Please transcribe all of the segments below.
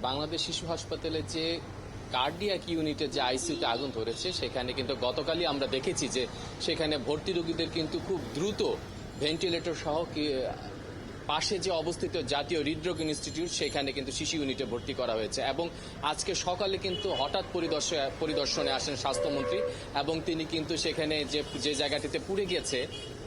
বাংলাদেশ শিশু হাসপাতালে যে কার্ডিয়াক ইউনিটে যে আইসিইউতে আগুন ধরেছে সেখানে কিন্তু গতকালই আমরা দেখেছি যে সেখানে ভর্তি রোগীদের কিন্তু খুব দ্রুত ভেন্টিলেটর সহ পাশে যে অবস্থিত জাতীয় হৃদরোগ ইনস্টিটিউট সেখানে কিন্তু শিশু ইউনিটে ভর্তি করা হয়েছে এবং আজকে সকালে কিন্তু হঠাৎ পরিদর্শনে আসেন স্বাস্থ্যমন্ত্রী এবং তিনি কিন্তু সেখানে যে জায়গাটিতে পুড়ে গেছে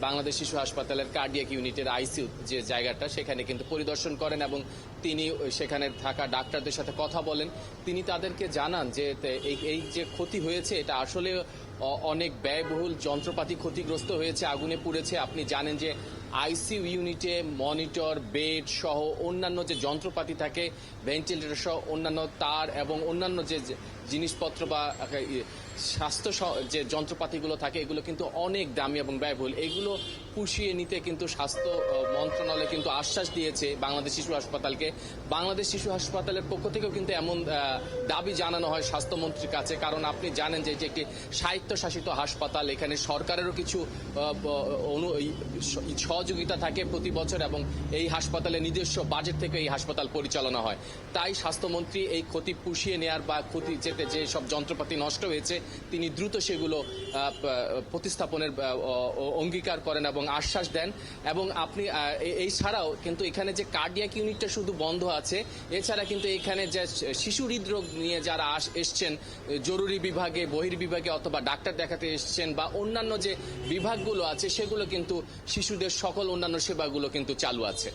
বাংলাদেশ শিশু হাসপাতালের কার্ডিয়াক ইউনিটের আইসিইউ যে জায়গাটা সেখানে কিন্তু পরিদর্শন করেন এবং তিনি সেখানে থাকা ডাক্তারদের সাথে কথা বলেন। তিনি তাদেরকে জানান যে এই যে ক্ষতি হয়েছে এটা আসলে অনেক ব্যয়বহুল যন্ত্রপাতি ক্ষতিগ্রস্ত হয়েছে, আগুনে পুড়েছে। আপনি জানেন যে আইসিইউ ইউনিটে মনিটর, বেড সহ অন্যান্য যে যন্ত্রপাতি থাকে, ভেন্টিলেটর সহ অন্যান্য তার এবং অন্যান্য যে জিনিসপত্র বা স্বাস্থ্য যে যন্ত্রপাতিগুলো থাকে এগুলো কিন্তু অনেক দামি এবং ব্যয়বহুল। এগুলো পুষিয়ে নিতে কিন্তু স্বাস্থ্য মন্ত্রণালয় কিন্তু আশ্বাস দিয়েছে বাংলাদেশ শিশু হাসপাতালকে। বাংলাদেশ শিশু হাসপাতালের পক্ষ থেকেও কিন্তু এমন দাবি জানানো হয় স্বাস্থ্যমন্ত্রীর কাছে, কারণ আপনি জানেন যে এটি একটি স্বায়ত্তশাসিত হাসপাতাল, এখানে সরকারেরও কিছু সহযোগিতা থাকে প্রতি বছর এবং এই হাসপাতালে নিজস্ব বাজেট থেকে এই হাসপাতাল পরিচালনা হয়। তাই স্বাস্থ্যমন্ত্রী এই ক্ষতি পুষিয়ে নেয়ার বা ক্ষতি যে সব যন্ত্রপাতি নষ্ট হয়েছে তিনি দ্রুত সেগুলো প্রতিস্থাপনের অঙ্গীকার করেন এবং আশ্বাস দেন। এবং আপনি এই ছাড়াও কিন্তু এখানে যে কার্ডিয়াক ইউনিটটা শুধু বন্ধ আছে, এছাড়া কিন্তু এখানে যে শিশু হৃদরোগ নিয়ে যারা এসছেন জরুরি বিভাগে, বহির্বিভাগে অথবা ডাক্তার দেখাতে এসছেন বা অন্যান্য যে বিভাগগুলো আছে সেগুলো কিন্তু শিশুদের সকল অন্যান্য সেবাগুলো কিন্তু চালু আছে।